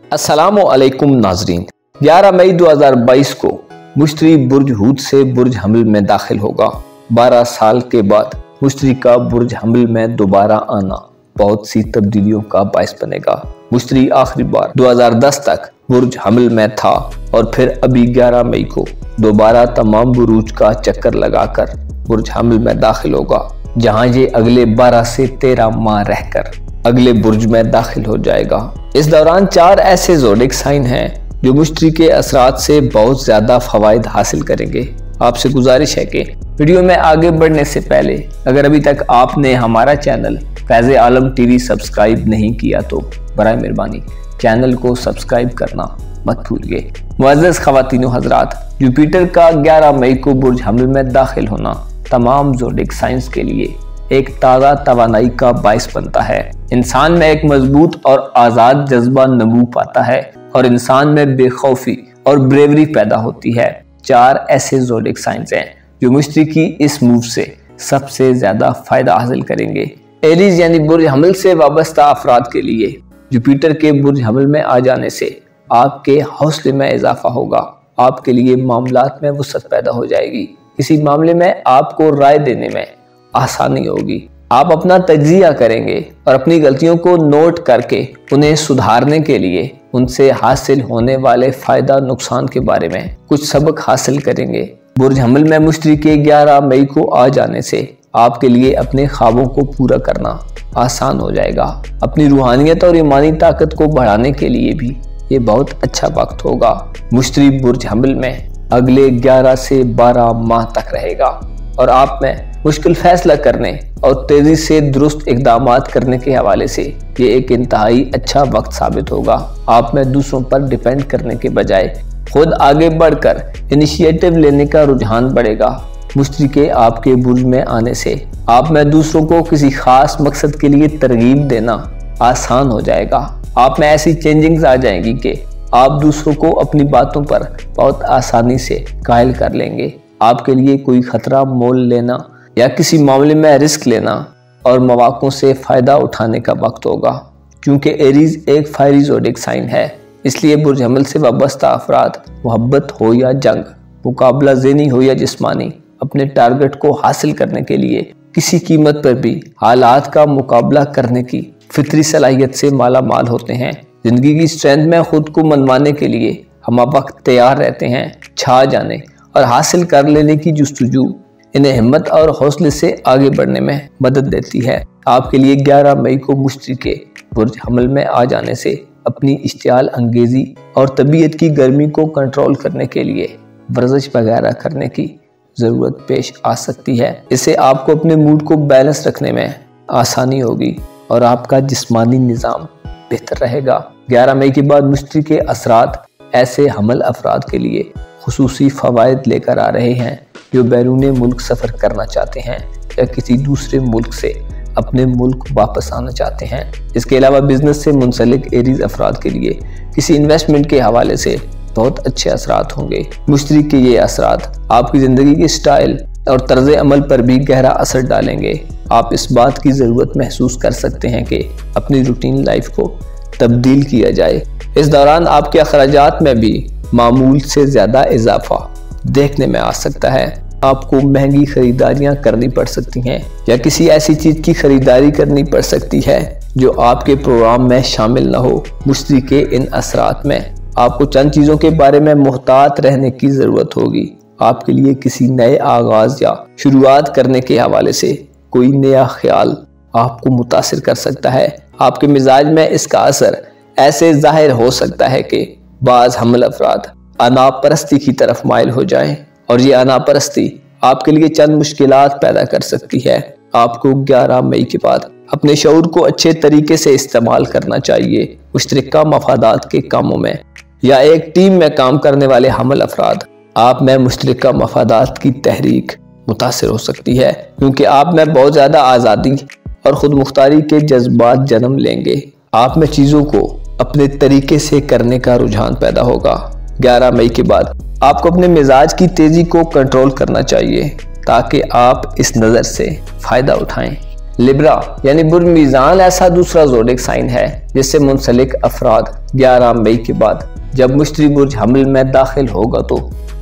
अस्सलामु अलैकुम नाजरीन। 11 मई 2022 को मुश्तरी बुर्ज हूत से बुर्ज हमल में दाखिल होगा। 12 साल के बाद मुश्तरी का बुर्ज हमल में दोबारा आना बहुत सी तब्दीलियों का बायस बनेगा। मुश्तरी आखिरी बार 2010 तक बुर्ज हमल में था और फिर अभी 11 मई को दोबारा तमाम बुरूज का चक्कर लगाकर बुर्ज हमल में दाखिल होगा, जहां ये अगले 12 से 13 माह रहकर अगले बुर्ज में दाखिल हो जाएगा। इस दौरान 4 ऐसे ज़ोडिक साइन हैं जो मुश्तरी के असरात से बहुत ज़्यादा फ़वाइद हासिल करेंगे। आपसे गुजारिश है कि वीडियो में आगे बढ़ने से पहले अगर अभी तक आपने हमारा चैनल फैज़ आलम टीवी सब्सक्राइब नहीं किया तो बराए मेहरबानी चैनल को सब्सक्राइब करना मत भूलिए। मुअज़्ज़ज़ ख़वातीन व हज़रात, जुपिटर का 11 मई को बुर्ज हमल में दाखिल होना तमाम ज़ोडिक साइंस के लिए एक ताज़ा तवानाई का बायस बनता है। इंसान में एक मजबूत और आज़ाद जज्बा नमू पाता है और इंसान में बेखौफी और ब्रेवरी पैदा होती है। 4 ऐसे ज़ोडिक साइंस हैं जो मुश्तरी की इस मूव से सबसे ज़्यादा फ़ायदा हासिल करेंगे। एरीज यानी बुर्ज हमल से वाबस्ता अफराद के लिए जुपिटर के बुर्ज हमल में आ जाने से आपके हौसले में इजाफा होगा। आपके लिए मामलात में वुसअत पैदा हो जाएगी। किसी मामले में आपको राय देने में आसानी होगी। आप अपना तज्जिया करेंगे और अपनी गलतियों को नोट करके उन्हें सुधारने के लिए उनसे हासिल होने वाले फायदा नुकसान के बारे में कुछ सबक हासिल करेंगे। बुर्ज हमल में मुश्तरी के 11 मई को आ जाने से आपके लिए अपने ख्वाबों को पूरा करना आसान हो जाएगा। अपनी रूहानियत और ईमानी ताकत को बढ़ाने के लिए भी ये बहुत अच्छा वक्त होगा। मुश्तरी बुर्ज हमल में अगले 11 से 12 माह तक रहेगा और आप में मुश्किल फैसला करने और तेजी से दुरुस्त इक़दामात करने के हवाले से ये एक इंतहाई अच्छा वक्त साबित होगा। आप में दूसरों पर डिपेंड करने के बजाय खुद आगे बढ़कर इनिशिएटिव लेने का रुझान बढ़ेगा। मुश्तरी के आपके बुर्ज में आने से आप में दूसरों को किसी खास मकसद के लिए तरगीब देना आसान हो जाएगा। आप में ऐसी चेंजिंग्स आ जाएंगी कि आप दूसरों को अपनी बातों पर बहुत आसानी से कायल कर लेंगे। आपके लिए कोई खतरा मोल लेना या किसी मामले में रिस्क लेना और मौक़ों से फ़ायदा उठाने का वक्त होगा। क्योंकि एरीज एक फायरी ज़ोडिक साइन है, इसलिए बुर्ज हमल से वाबस्ता अफराद मोहब्बत हो या जंग, मुकाबला ज़हनी हो या जिस्मानी, अपने टारगेट को हासिल करने के लिए किसी कीमत पर भी हालात का मुकाबला करने की फितरी सलाहियत से माला माल होते हैं। ज़िंदगी की स्ट्रेंथ में ख़ुद को मनवाने के लिए हम वक्त तैयार रहते हैं। छा जाने और हासिल कर लेने की जुस्तजू इन्हें हिम्मत और हौसले से आगे बढ़ने में मदद देती है। आपके लिए 11 मई को मुश्तरी के बुर्ज हमल में आ जाने से अपनी इश्तियाल अंगेजी और तबीयत की गर्मी को कंट्रोल करने के लिए वर्जिश वगैरह करने की ज़रूरत पेश आ सकती है। इससे आपको अपने मूड को बैलेंस रखने में आसानी होगी और आपका जिस्मानी निज़ाम बेहतर रहेगा। 11 मई के बाद मुश्तरी के असरात ऐसे हमल अफराद के लिए खुसूसी फ़वाइद लेकर आ रहे हैं जो बैरून मुल्क सफ़र करना चाहते हैं या किसी दूसरे मुल्क से अपने मुल्क वापस आना चाहते हैं। इसके अलावा बिजनेस से मुंसलिक एरीज अफराद के लिए किसी इन्वेस्टमेंट के हवाले से बहुत अच्छे असरात होंगे। मुश्तरी के ये असरात आपकी ज़िंदगी के स्टाइल और तर्ज अमल पर भी गहरा असर डालेंगे। आप इस बात की ज़रूरत महसूस कर सकते हैं कि अपनी रूटीन लाइफ को तब्दील किया जाए। इस दौरान आपके अखराजात में भी मामूल से ज़्यादा इजाफा देखने में आ सकता है। आपको महंगी खरीदारियां करनी पड़ सकती हैं या किसी ऐसी चीज़ की खरीदारी करनी पड़ सकती है जो आपके प्रोग्राम में शामिल न हो। मुश्तरी के इन असरात में आपको चंद चीज़ों के बारे में मुहतात रहने की ज़रूरत होगी। आपके लिए किसी नए आगाज़ या शुरुआत करने के हवाले से कोई नया ख्याल आपको मुतासिर कर सकता है। आपके मिजाज में इसका असर ऐसे जाहिर हो सकता है कि बाज़ हमल अफराद अनापरस्ती की तरफ माइल हो जाएं और ये अनापरस्ती आपके लिए चंद मुश्किलात पैदा कर सकती है। आपको 11 मई के बाद अपने शऊर को अच्छे तरीके से इस्तेमाल करना चाहिए। मुश्तरका मफादात के कामों में या एक टीम में काम करने वाले हमल अफराद आप में मुश्तरका मफादात की तहरीक मुतासिर हो सकती है, क्योंकि आप में बहुत ज़्यादा आज़ादी और ख़ुद मुख्तारी के जज्बात जन्म लेंगे। आप में चीज़ों को अपने तरीके से करने का रुझान पैदा होगा। 11 मई के बाद आपको अपने मिजाज की तेज़ी को कंट्रोल करना चाहिए ताकि आप इस नज़र से फ़ायदा उठाएं। लिब्रा यानी बुर्ज मीज़ान ऐसा दूसरा ज़ोडिक साइन है जिससे मुंसलिक अफराद 11 मई के बाद जब मुश्तरी बुर्ज हमल में दाखिल होगा तो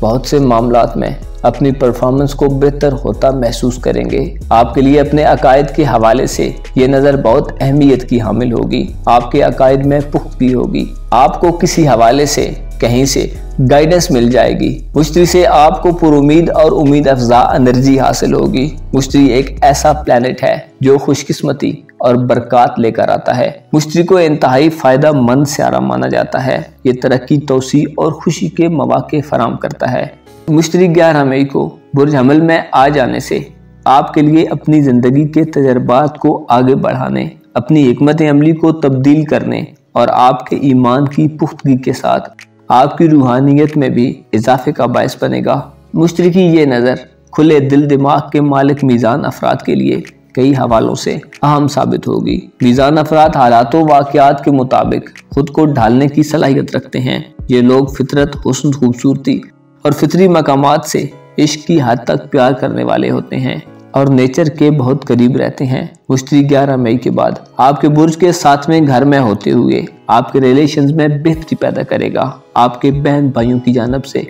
बहुत से मामलात में अपनी परफॉर्मेंस को बेहतर होता महसूस करेंगे। आपके लिए अपने अकायद के हवाले से ये नज़र बहुत अहमियत की हामिल होगी। आपके अकायद में पुख्तगी होगी। आपको किसी हवाले से कहीं से गाइडेंस मिल जाएगी। मुश्तरी से आपको पुरुमीद और उम्मीद अफजा एनर्जी हासिल होगी। मुश्तरी एक ऐसा प्लैनेट है जो खुशकिस्मती और बरकत लेकर आता है। मुश्तरी को इंतहाई फायदा मंद सियारा माना जाता है। ये तरक्की, तोसी और खुशी के मौके फराहम करता है। मुश्तरी 11 मई को बुर्ज हमल में आ जाने से आपके लिए अपनी ज़िंदगी के तजर्बात को आगे बढ़ाने, अपनी हिकमत अमली को तब्दील करने और आपके ईमान की पुख्तगी के साथ आपकी रूहानियत में भी इजाफे का बायस बनेगा। मुश्तरी की ये नज़र खुले दिल दिमाग के मालिक मीज़ान अफराद के लिए कई हवालों से अहम साबित होगी। मीज़ान अफराद हालातों वाक़यात के मुताबिक खुद को ढालने की सलाहियत रखते हैं। ये लोग फितरत, हुस्न, खूबसूरती और फितरी मकामात से इश्क की हद तक प्यार करने वाले होते हैं और नेचर के बहुत करीब रहते हैं। मुश्तरी 11 मई के बाद आपके बुर्ज के 7वें घर में होते हुए आपके रिलेशंस में बेहतरी पैदा करेगा। आपके बहन भाइयों की जानब से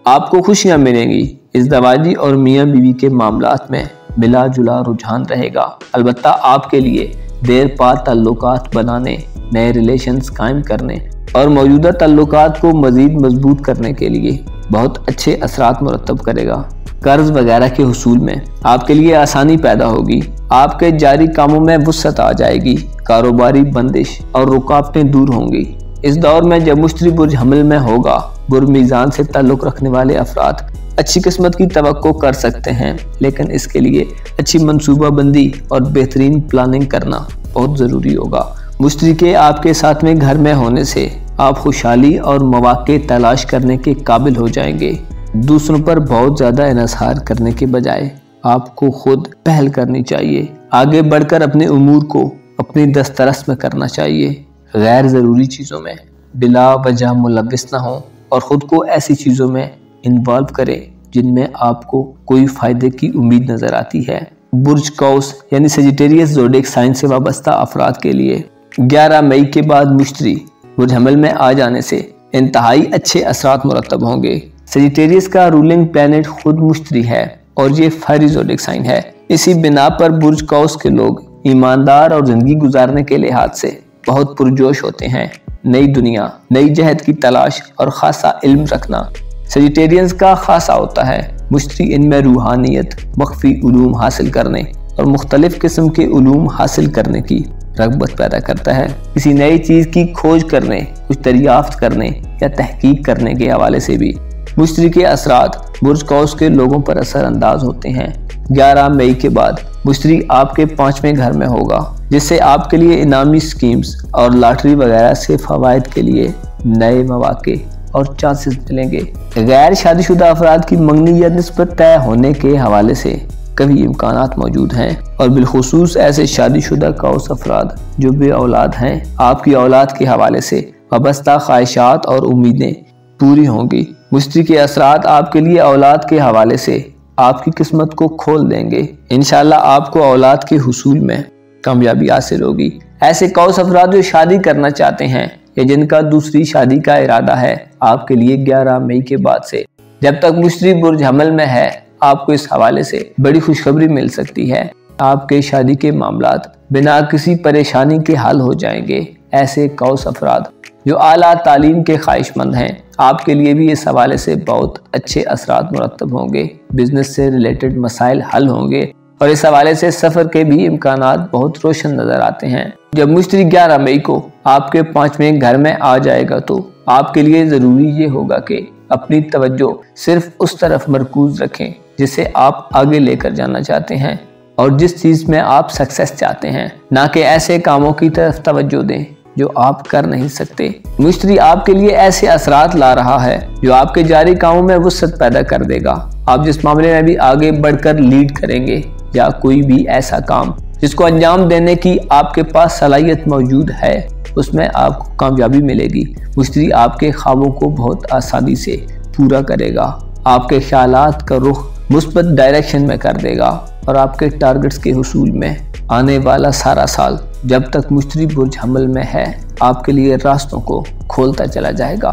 आपको खुशियां मिलेंगी। इज़्दवाजी और मियाँ बीवी के मामलात में मिला जुला रुझान रहेगा। अलबत्ता आपके लिए देर पार ताल्लुकात बनाने, नए रिलेशंस कायम करने और मौजूदा ताल्लुकात को मजीद मजबूत करने के लिए बहुत अच्छे असरात मुरतब करेगा। कर्ज वगैरह के हुसूल में आपके लिए आसानी पैदा होगी। आपके जारी कामों में वुसअत आ जाएगी। कारोबारी बंदिश और रुकावटें दूर होंगी। इस दौर में जब मुश्तरी बुर्ज हमल में होगा, बुर्ज मीज़ान से ताल्लुक़ रखने वाले अफराद अच्छी किस्मत की तवक्को कर सकते हैं, लेकिन इसके लिए अच्छी मनसूबा बंदी और बेहतरीन प्लानिंग करना बहुत ज़रूरी होगा। मुश्तरी के आपके 7वें घर में होने से आप खुशहाली और मौके तलाश करने के काबिल हो जाएंगे। दूसरों पर बहुत ज़्यादा इन्हिसार करने के बजाय आपको खुद पहल करनी चाहिए। आगे बढ़कर अपने उमूर को अपनी दस्तरस में करना चाहिए। गैर ज़रूरी चीज़ों में बिला वजह मुलव्विस ना हो और ख़ुद को ऐसी चीज़ों में इन्वॉल्व करें जिनमें आपको कोई फ़ायदे की उम्मीद नज़र आती है। बुर्ज कौस यानी सेजिटेरियस ज़ोडिक साइन से वाबस्ता अफराद के लिए 11 मई के बाद मुश्तरी बुर्ज हमल में आ जाने से इंतहाई अच्छे असरात मुरतब होंगे। सेजिटेरियस का रूलिंग प्लैनेट खुद मुश्तरी है और ये फायरी ज़ोडिक साइन है। इसी बिना पर बुर्ज कौस के लोग ईमानदार और ज़िंदगी गुजारने के लिहाज से बहुत पुरजोश होते हैं। नई दुनिया, नई जहद की तलाश और खासा इल्म रखना सेजिटेरियंस का खासा होता है। मुश्तरी इनमें रूहानियत, मख्फी उलूम हासिल करने और मुख्तलिफ किस्म के उलूम हासिल करने की रग़बत पैदा करता है। किसी नई चीज़ की खोज करने, कुछ दरियाफ्त करने या तहकीक करने के हवाले से भी मुश्तरी के असरात बुर्ज कौस के लोगों पर असर अंदाज होते हैं। 11 मई के बाद मुश्तरी आपके 5वें घर में होगा, जिससे आपके लिए इनामी स्कीम्स और लॉटरी वगैरह से फ़वाइद के लिए नए मौके और चांसेस मिलेंगे। गैर शादीशुदा अफराद की मंगनी या निस्बत तय होने के हवाले से कभी इम्कानात मौजूद हैं और बिलखुसूस ऐसे शादीशुदा कौस अफराद जो बे औलाद हैं, आपकी औलाद के हवाले से वाबस्ता ख्वाहिशात और उम्मीदें पूरी होंगी। मुश्तरी के असरात आपके लिए औलाद के हवाले से आपकी किस्मत को खोल देंगे। इंशाल्लाह आपको औलाद के हुसूल में कामयाबी हासिल होगी। ऐसे कौस अफराद जो शादी करना चाहते हैं या जिनका दूसरी शादी का इरादा है, आपके लिए 11 मई के बाद से जब तक मुश्तरी बुर्ज हमल में है, आपको इस हवाले से बड़ी खुशखबरी मिल सकती है। आपके शादी के मामलात बिना किसी परेशानी के हल हो जाएंगे। ऐसे कौस अफराद जो आला तालीम के ख्वाहिशमंद हैं, आपके लिए भी इस हवाले से बहुत अच्छे असरात मुरतब होंगे। बिजनेस से रिलेटेड मसाइल हल होंगे और इस हवाले से सफ़र के भी इम्कानात बहुत रोशन नज़र आते हैं। जब मुश्तरी 11 मई को आपके 5वें घर में आ जाएगा तो आपके लिए ज़रूरी ये होगा कि अपनी तवज्जो सिर्फ उस तरफ मरकूज रखें जिसे आप आगे लेकर जाना चाहते हैं और जिस चीज़ में आप सक्सेस चाहते हैं, ना कि ऐसे कामों की तरफ तवज्जो दें जो आप कर नहीं सकते। मुश्तरी आपके लिए ऐसे असरात ला रहा है जो आपके जारी कामों में वुसअत पैदा कर देगा। आप जिस मामले में भी आगे बढ़कर लीड करेंगे या कोई भी ऐसा काम जिसको अंजाम देने की आपके पास सलाहियत मौजूद है, उसमें आपको कामयाबी मिलेगी। मुश्तरी आपके ख्वाबों को बहुत आसानी से पूरा करेगा, आपके ख्यालात का रुख मुस्बत डायरेक्शन में कर देगा और आपके टारगेट्स के हुसूल में आने वाला सारा साल जब तक मुश्तरी बुर्ज हमल में है आपके लिए रास्तों को खोलता चला जाएगा।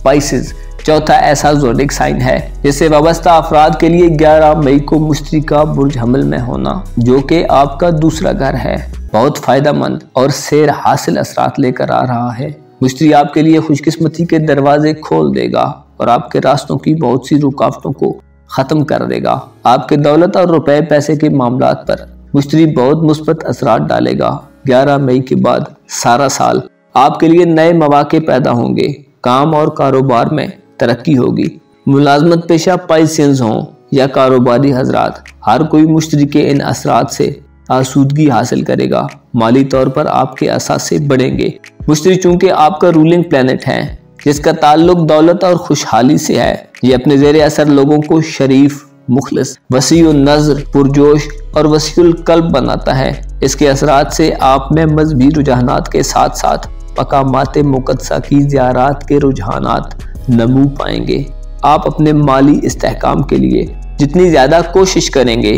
पाइसेस चौथा ऐसा ज़ोडिक साइन है जिससे वाबस्ता अफराद के लिए 11 मई को मुश्तरी का बुर्ज हमल में होना, जो कि आपका दूसरा घर है, बहुत फायदेमंद और सेर हासिल असरात लेकर आ रहा है। मुश्तरी आपके लिए खुशकिस्मती के दरवाजे खोल देगा और आपके रास्तों की बहुत सी रुकावटों को ख़त्म कर देगा। आपके दौलत और रुपए पैसे के मामलात पर मुश्तरी बहुत मुस्बत असरात डालेगा। 11 मई के बाद सारा साल आपके लिए नए मौके पैदा होंगे, काम और कारोबार में तरक्की होगी। मुलाजमत पेशा पाइसेंस हों या कारोबारी हजरात, हर कोई मुश्तरी के इन असरात से आसूदगी हासिल करेगा। माली तौर पर आपके असासे बढ़ेंगे। मुश्तरी चूंकि आपका रूलिंग प्लैनेट है जिसका ताल्लुक दौलत और खुशहाली से है, ये अपने जेर असर लोगों को शरीफ, मुखलिस, वसीउ नज़र, पुरजोश और वसीउल कल्ब बनाता है। इसके असरात से आप में मजहबी रुझानात के साथ साथ मकामात मुक़द्दसा की ज़ियारत के रुझानात नमू पाएंगे। आप अपने माली इस्तेहकाम के लिए जितनी ज़्यादा कोशिश करेंगे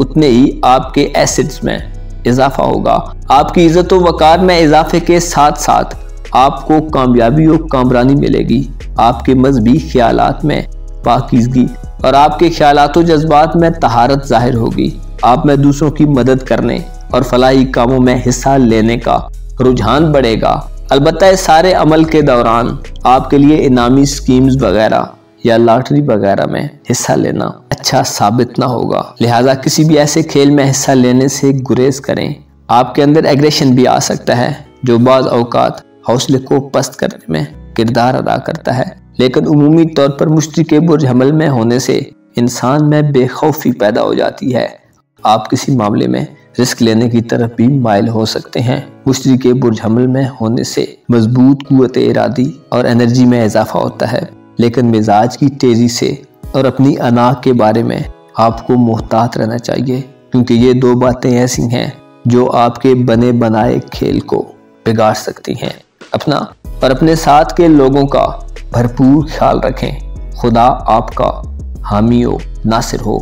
उतने ही आपके एसेट्स में इजाफा होगा। आपकी इज़्ज़त व वक़ार में इजाफे के साथ साथ आपको कामयाबी और कामरानी मिलेगी। आपके मजहबी ख्यालात में पाकीज़गी और आपके ख्यालात व जज्बात में तहारत ज़ाहिर होगी। आप में दूसरों की मदद करने और फलाही कामों में हिस्सा लेने का रुझान बढ़ेगा। अलबत्ता इस सारे अमल के दौरान आपके लिए इनामी स्कीम्स वगैरह या लॉटरी वगैरह में हिस्सा लेना अच्छा साबित ना होगा, लिहाजा किसी भी ऐसे खेल में हिस्सा लेने से गुरेज करें। आपके अंदर एग्रेशन भी आ सकता है जो बाज़ औकात हौसले को पस्त करने में किरदार अदा करता है, लेकिन उमूमी तौर पर मुश्तरी के बुर्ज हमल में होने से इंसान में बेखौफी पैदा हो जाती है। आप किसी मामले में रिस्क लेने की तरफ भी माइल हो सकते हैं। मुश्तरी के बुर्ज हमल में होने से मजबूत कुव्वत इरादी और एनर्जी में इजाफा होता है, लेकिन मिजाज की तेजी से और अपनी अना के बारे में आपको मोहतात रहना चाहिए, क्योंकि ये दो बातें ऐसी हैं जो आपके बने बनाए खेल को बिगाड़ सकती हैं। अपना और अपने साथ के लोगों का भरपूर ख्याल रखें। खुदा आपका हामी हो, नासिर हो।